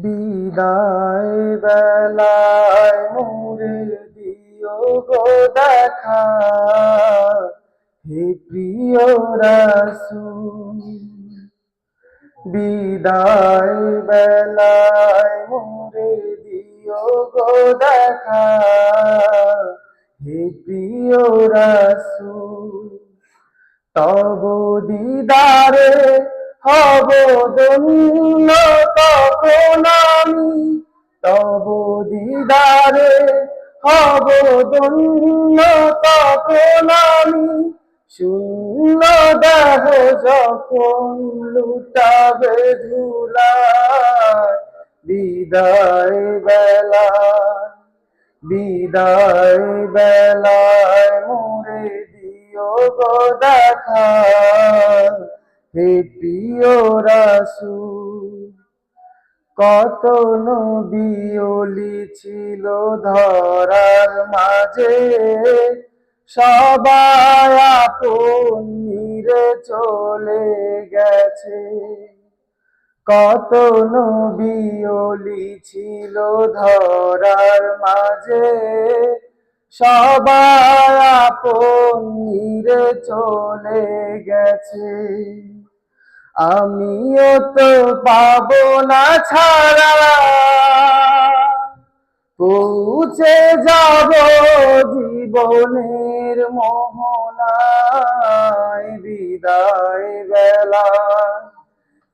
বিদায় বেলায় মোরে দিও গো দেখা, হে প্রিয় রাসূল। বিদায় বেলায় মোরে দিও গো দেখা, হে প্রিয় রাসূল। তব দিদারে হব ধন্য তখন আমি, তব দিদারে হব ধন্য তখন আমি। শূন্য দেহ যখন লুটাবে ধুলায়, বিদায় বেলায়, বিদায় বেলায় মোরে দিও গো দেখা, হে প্রিয় রাসূল। কত নবী ওলি ছিল ধরার মাঝে, সবাই আপন নিরে চলে গেছে। কত নবী ওলি ছিল ধরার মাঝে, সবাই আপন নিরে চলে গেছে। আমিও তো পাবো না ছাড়া, পৌঁছে যাব জীবনের মোহনায়। বিদায় বেলায়,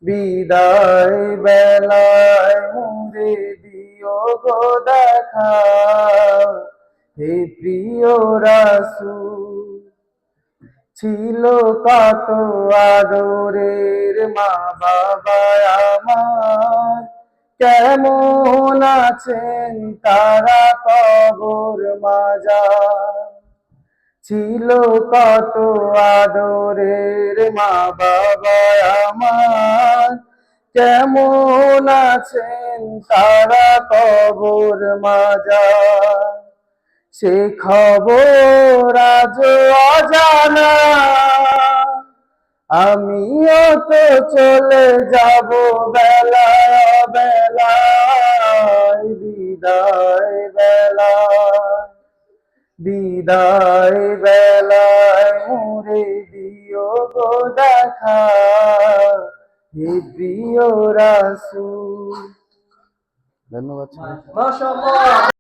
বিদায় বেলায় মোরে দিও গো দেখা, হে প্রিয় রাসূল। ছিল কত আদরের মা বাবা আমার, কেমন আছেন তারা কবর মাজার। ছিল কত আদরের মা বাবা আমার, কেমন আছেন তারা কবর মাজার। সে খবর আজ অজানা, আমিও তো চলে যাব বেলায় বেলায়। বিদায় বেলায়, বিদায় বেলায় মোরে দিও গো দেখা, হে প্রিয় রাসূল। ধন্যবাদ।